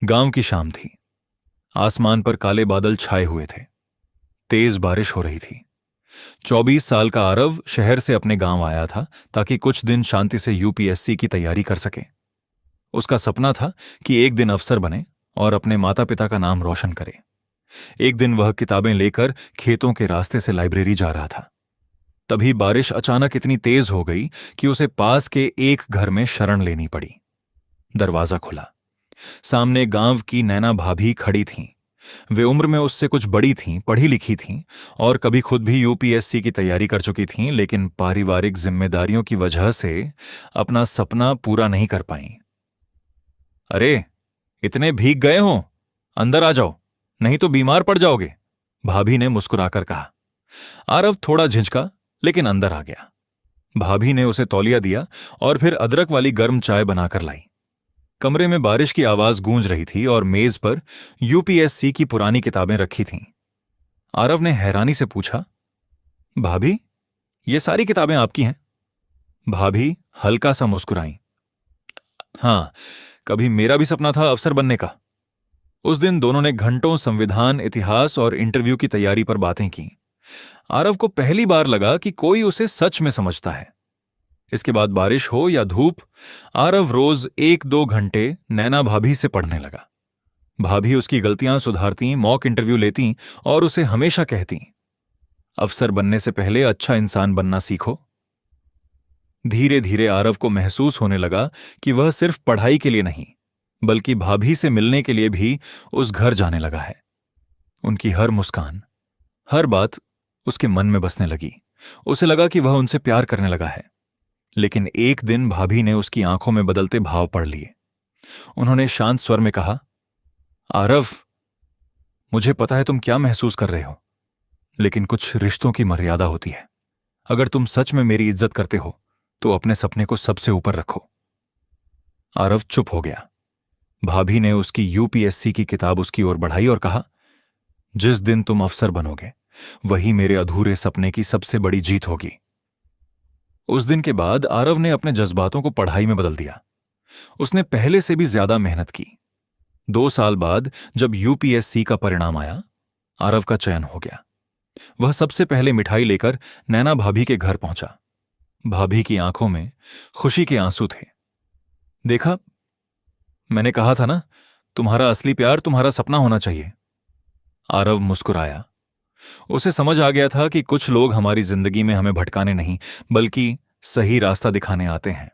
गांव की शाम थी। आसमान पर काले बादल छाए हुए थे। तेज बारिश हो रही थी। 24 साल का आरव शहर से अपने गांव आया था ताकि कुछ दिन शांति से यूपीएससी की तैयारी कर सके। उसका सपना था कि एक दिन अफसर बने और अपने माता पिता का नाम रोशन करे। एक दिन वह किताबें लेकर खेतों के रास्ते से लाइब्रेरी जा रहा था। तभी बारिश अचानक इतनी तेज हो गई कि उसे पास के एक घर में शरण लेनी पड़ी। दरवाजा खुला। सामने गांव की नैना भाभी खड़ी थीं। वे उम्र में उससे कुछ बड़ी थीं, पढ़ी लिखी थीं और कभी खुद भी यूपीएससी की तैयारी कर चुकी थीं, लेकिन पारिवारिक जिम्मेदारियों की वजह से अपना सपना पूरा नहीं कर पाईं। अरे, इतने भीग गए हो, अंदर आ जाओ, नहीं तो बीमार पड़ जाओगे, भाभी ने मुस्कुराकर कहा। आरव थोड़ा झिझका, लेकिन अंदर आ गया। भाभी ने उसे तौलिया दिया और फिर अदरक वाली गर्म चाय बनाकर लाई। कमरे में बारिश की आवाज गूंज रही थी और मेज पर यूपीएससी की पुरानी किताबें रखी थीं। आरव ने हैरानी से पूछा, भाभी, ये सारी किताबें आपकी हैं? भाभी हल्का सा मुस्कुराई। हाँ, कभी मेरा भी सपना था अफसर बनने का। उस दिन दोनों ने घंटों संविधान, इतिहास और इंटरव्यू की तैयारी पर बातें की। आरव को पहली बार लगा कि कोई उसे सच में समझता है। इसके बाद बारिश हो या धूप, आरव रोज 1-2 घंटे नैना भाभी से पढ़ने लगा। भाभी उसकी गलतियां सुधारती, मॉक इंटरव्यू लेती और उसे हमेशा कहती, अफसर बनने से पहले अच्छा इंसान बनना सीखो। धीरे धीरे आरव को महसूस होने लगा कि वह सिर्फ पढ़ाई के लिए नहीं, बल्कि भाभी से मिलने के लिए भी उस घर जाने लगा है। उनकी हर मुस्कान, हर बात उसके मन में बसने लगी। उसे लगा कि वह उनसे प्यार करने लगा है। लेकिन एक दिन भाभी ने उसकी आंखों में बदलते भाव पढ़ लिए। उन्होंने शांत स्वर में कहा, आरव, मुझे पता है तुम क्या महसूस कर रहे हो, लेकिन कुछ रिश्तों की मर्यादा होती है। अगर तुम सच में मेरी इज्जत करते हो तो अपने सपने को सबसे ऊपर रखो। आरव चुप हो गया। भाभी ने उसकी यूपीएससी की किताब उसकी ओर बढ़ाई और कहा, जिस दिन तुम अफसर बनोगे वही मेरे अधूरे सपने की सबसे बड़ी जीत होगी। उस दिन के बाद आरव ने अपने जज्बातों को पढ़ाई में बदल दिया। उसने पहले से भी ज्यादा मेहनत की। 2 साल बाद जब यूपीएससी का परिणाम आया, आरव का चयन हो गया। वह सबसे पहले मिठाई लेकर नैना भाभी के घर पहुंचा। भाभी की आंखों में खुशी के आंसू थे। देखा, मैंने कहा था ना, तुम्हारा असली प्यार तुम्हारा सपना होना चाहिए। आरव मुस्कुराया। उसे समझ आ गया था कि कुछ लोग हमारी जिंदगी में हमें भटकाने नहीं, बल्कि सही रास्ता दिखाने आते हैं।